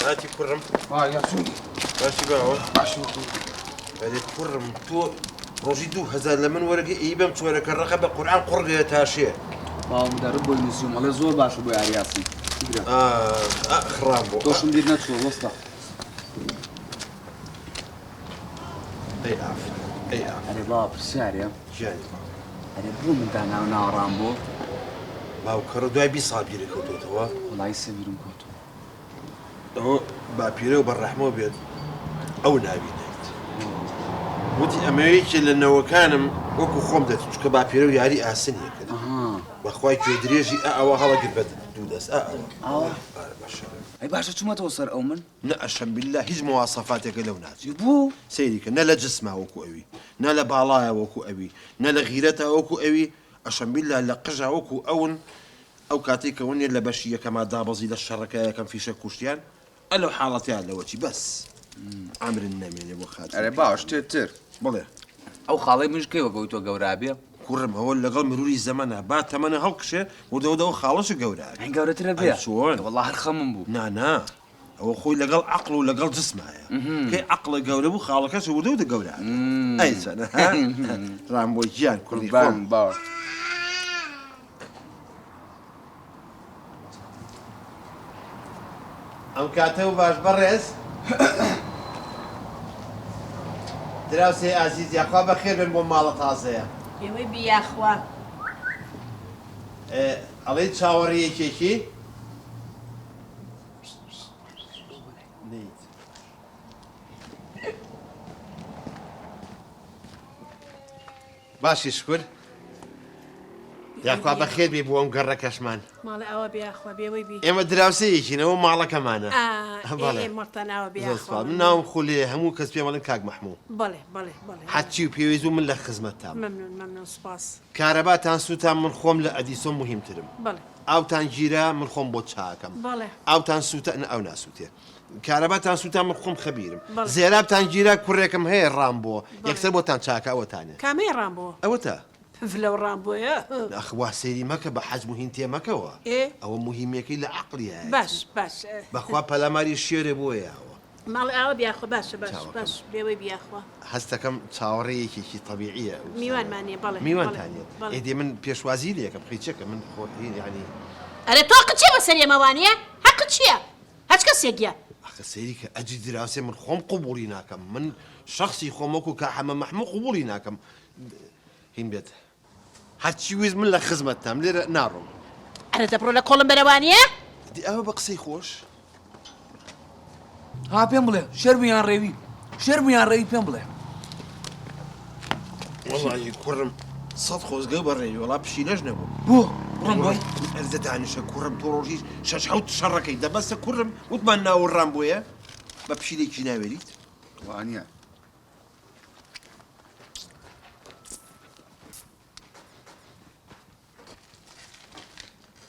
هاتي كرم. يا سوري. ماشي باوە. باشی بەێ کوڕم تۆ ڕۆژی 2000 لە من وەرەگە ئیبەم چۆرەکە ڕقە بە قورعان قوڕگەیە تاشێ. باوم دەرە بۆی نووسیم ئەڵێ زۆر باشە بۆ یاریاسی. خراب بۆ. تۆشم بیر نەچوە وەستا. ئەی ئافرەت. ئەی ئافرەت. ئەرێ باوە پرسیارە. گیانی. ئەرێ بۆ من داناو ناوەڕام بۆ. باوکەڕە دوای 20 ساڵ بیرە کەوتوتەوە. وەڵای سەبیرم کەوتووە. ئەوە باپیرە و بەڕەحمەوە بێت ئەو ناوی دەیت. وتی ئەمەوەیەکی لە نەوەکانم وەکو خۆم دەت چکە باپیرە و یاری ئاسنیە کرد. بەخوای کوێ درێژی ئەوە هەڵەگر بە دوو دەست ئەوە. ئەی باشە چوومەتەوە سەر ئەو من؟ نە ئەشەم بالله هیچ مواصفاتێکە لەو ناچێت. بوو؟ سەیریکە نە لە جسما وەکو ئەوی، نە لە باڵایە وەکو ئەوی، نە لە غیرەتە وەکو ئەوی، ئەشەم بالله لە قژا وەکو ئەون ئەو کاتێک کە ونێ لە بەشی یەکەما دابەزی لە شەڕەکە یەکەم فیشە کوشتیان ئەلەو حاڵەتیان لەوەچی بەس ئامرن نەمێنێ بۆ خاتر. ئەرێ باوە شتێتر. بڵێ. ئەو خاڵەی منش کەیوە گەوی تۆ گەورابێ؟ کوڕم ئەوە لەگەڵ مروری زەمانە با تەمەنە هەڵکشێ و دەودەوە خاڵەش گەورە. هەنگ گەورەترە بێ. چۆن؟ وەڵڵا هەر خەمم بوو. نا. ئەوە خۆی لەگەڵ عەقڵ و لەگەڵ جسمایە. کەی عەقڵە گەورە بوو خاڵەکەش وردەودە گەورە. ئەی چەنە ڕامبۆی گیان کوڕی خۆم. باوە. ئەم کاتە و باش بەڕێز دراوسێ ئازیز یاخوا بەخێر بن بۆ ماڵە تازەیە. ئێوەی بیاخوا. ئەڵێ چاوەڕێیەکێکی باشی شکر یاخوا بەخێر بێ بۆ ئەم گەڕەکەشمان. ماڵە ئەوە بیاخوا بێوەی بی. ئێمە دراوسەیەکینەوە ماڵەکەمانە. مەڕتەناوە بیاخوا. ناوم خولێ هەموو کەس پێ مەڵێن کاک مەحموو. بەڵێ بەڵێ بەڵێ. حەچی و پێویست و من لە خزمەتتان. مەمنون سوپاس. کارەباتان سووتان من خۆم لە ئەدیسۆن مهمترم. بەڵێ. ئاوتان گیرە من خۆم بۆ چاکەم. بەڵێ. ئاوتان سووتە ئەو ناسووتێ. کارەباتان سووتان من خۆم خەبیرم. زێرابتان گیرە کوڕێکم هەیە ڕامبۆ یەکسەر بۆتان چاکە ئەوەتانێ. کامەی ڕامبۆ؟ ئەوەتە. لەو ڕامبۆیە؟ ئەخوا سێری مەکە بە حەج مهم تێمەکەوە. ئەوە مهمەکەی لە عەقلیە. باش. بەخوا پەلاماری شێرێ بۆیەوە. ماڵ ئەوە بیاخوا باشە باش بێوەی بیاخوا. هەستەکەم چاوەڕێیەکێکی طبیعیە. میوانمانێ بەڵێ. میوانتانێت. ئێدێ من پێشوازی لێکم خیچەکە من خۆی ینی. ئەرێ تۆ قچێ بەسەر ئێمەوانیە؟ حەقت چییە؟ هەچ کەسێکیە؟ ئەخە سەیری کە ئەجی دراوسێ من خۆم قوبوڵی ناکەم. من شخصی خۆمەکو کە حەمە مەحموو قوبوڵی ناکەم. هین بێت. هەرچی ویست من لە خزمەتتام لێرە ناڕۆم. ئەرە دەبڕۆ لە کۆڵم بەرەوانیە؟ ئەوە بە قسەی خۆش. ها پێم بڵێ شێربیان ڕێوی شێربیان ڕێوی پێم بڵێ. وەڵی کوڕم سەد خۆزگە بەڕێوی وەڵا پشیلەش نەبوو. بۆ بڕم بۆی ئەرزە دانیشە کوڕم تۆ ڕۆژی شەش حەوت شەڕەکەی دەبەستە کوڕم وتمان ناوە ڕامبۆیە بە پشیلێکی ناوێریت. وانە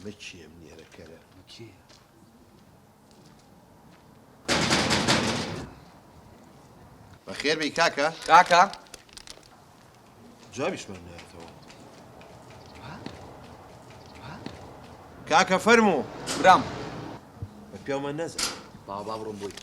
بەچیم نێرەکەرە بەخێر بی کاکە کاکە جوابیشمان نێرەتەوە کاکە فەرموو برام بە پیاومان نەزە با بڕۆم بۆی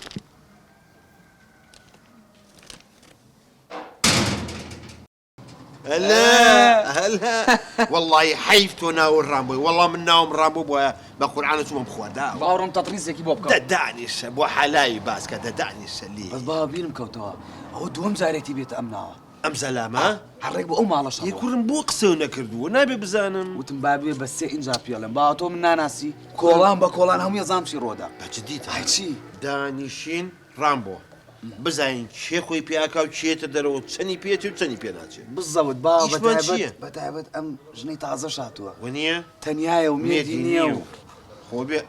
هلا والله حيف تو ناو الرامبو والله من ناوم رامبو بۆ قورعانە چوومە بخوادا باوڕم تەتریزێکی بۆ بکە دەدانیشە بۆ حەلایی باسکە دەدانیشە لێ بەس با بیرم کەوتەوە ئەوە دووەم جارێتی بێتە ئەم ناوە ئەم زەلامە هەڕێک بە ئەو ماڵەش کوڕم بۆ قسە نەکردووە نابێ بزانم وتم بابێ بە سێ ئینجا پێڵم با تۆ من ناناسی کۆڵان بە کۆڵان هەموو ێزام چی ڕۆدا بەجددیت چی دانیشین ڕامبۆ بزانین کێ خۆی پیاکە و چێتە دەرەوە چەنی پێێتی و چەنی پێ ناچێت بزەوت با بەتایبەت ئەم ژنەی تازە شاتووە وەنیە تەنیایە و مێدی نییە و خۆ بێ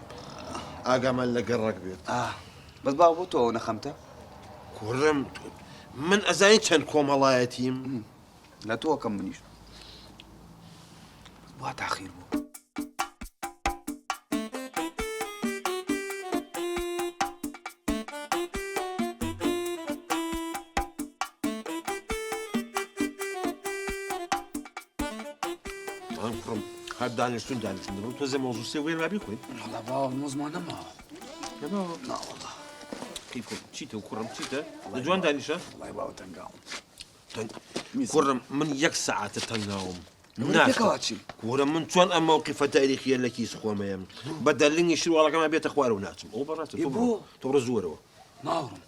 ئاگامان لە گەڕک بێت بەس با بۆ تۆ ئەو نەخەمتە کوڕم من ئەزانی چەند کۆمەڵایەتیم لە تۆکەم منیش وا تاخیر بوو هەر دانیشتون دانیشتن تۆزێ مۆزوو سێ وێ رابی خوێن وەڵا باوە مۆزمان نەماوە ناوەڵا كيف تشيته وكرم تشيته جوان دانيشة والله باو تنقاوم كرم من يك ساعة تتناوم كواتشي كورا من شون أما موقف تاريخي اللي كيس خو ما يم بدلني يشرو والله كما بيت اخوار وناتم او برات تبرو زورو نارم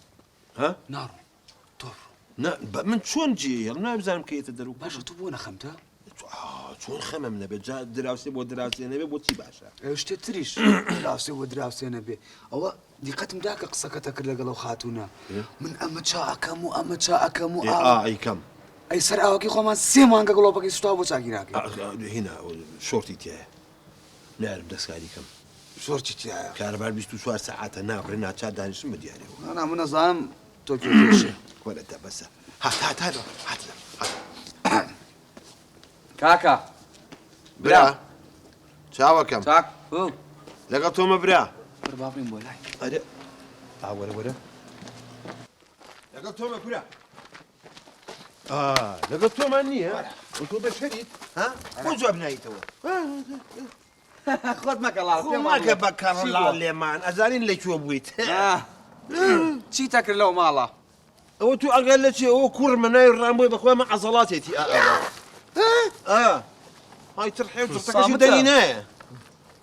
ها نارم طور من شون جي يلا بزانم كي تدرو باشا تبونا خمتها شون خممنا بجا دراسي بو دراسي نبي بو تي باشا ايش تتريش دراسي ودراسي نبي او دي قتم داك قصكتك لقلو خاتونا من امتشاكم وامتشاكم اي كم اي سر اوكي خو ما سيمان قلو باكي ستوبو ساكيناك هنا شورتي تاعي نعرف دسكاري كم شورتي تاعي كهرباء 24 ساعات نابرنا تشا دانش مديالي انا من ظالم توكيو فيش ولا بس هات كاكا برا شاوا كم تاك هو لقيتهم برا ربابين بولاي هذا ورا لقيتهم برا لقيتهم اني ها انتم بشريت ها خذوا ابنائي تو خذ ماك الله ما كبكر الله اليمان ازارين اللي شو بويت شي تاكل لو مالا هو تو اقل لك هو كور مناي الرامبو بخوا مع عضلاتي هاي ترحيب ترتكش دلينا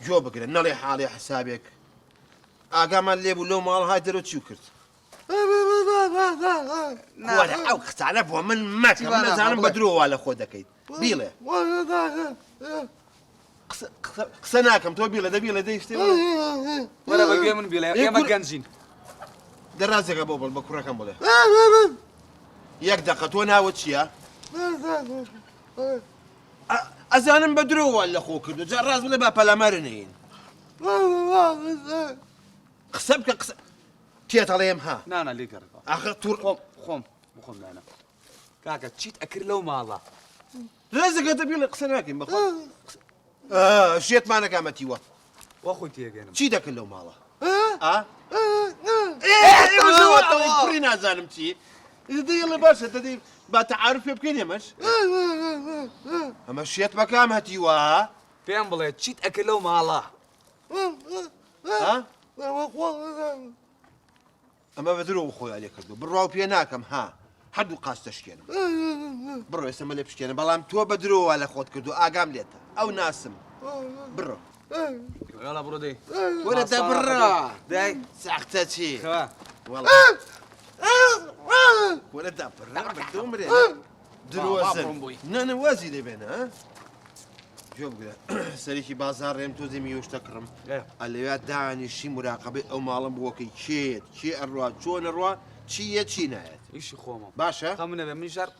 جوبك لنا لي حالي حسابك قام اللي بقول له مال هاي درو تشوكرت ولا او تعرفوا من مكة من زعلان بدرو ولا خودك بيله قسناكم تو بيله ده يشتي ولا بقي من بيلا يا ما جنزين دراسك ابو البكره كم بده ياك دقت وانا وتشيا ازان بدرو ولا اخوك جراز ولا بلا مرنين خسبك تيت عليهم ها نانا لي قرب اخر تور خم انا كاكا تشيت اكل لو مالا رزق تبي لك قسناكم بخو شيت معنا كامتيوا واخوتي يا جنب تشي داك لو مالا ايه كرينا زالمتي دي اللي بس دي بتعرف بكين يا مش اما شيت مكام هتيوا فين بلا تشيت اكل لو مالا ها اما بدرو خويا عليك برو بيناكم ها حد قاس تشكينا برو يسمى لي بشكينا بلام تو بدرو على خود كدو اقام ليتا او ناسم برو يلا برودي ولا برا داي ساختتي خوا والله ولا برا بدوم ري دروزن نانا وازي لي بينا ها شوف كذا سريكي بازار ريم توزي ميوش تكرم اللي داني شي مراقبه او مالم بوكي شي الروا شون الروا شي نهاية ايش خوما باشا خمنا من شهر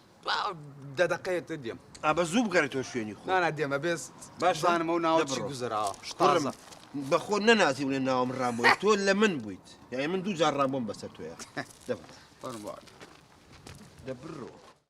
دقيقة تديم بزوب قريتو شويني خو انا ديما بس باشا انا مو ناوي شي جزرا قرم بخونا نازي ولا ناوم رامبو تو ولا من بويت يعني من دو جار رامبو بس تو يا دبر طيب دبرو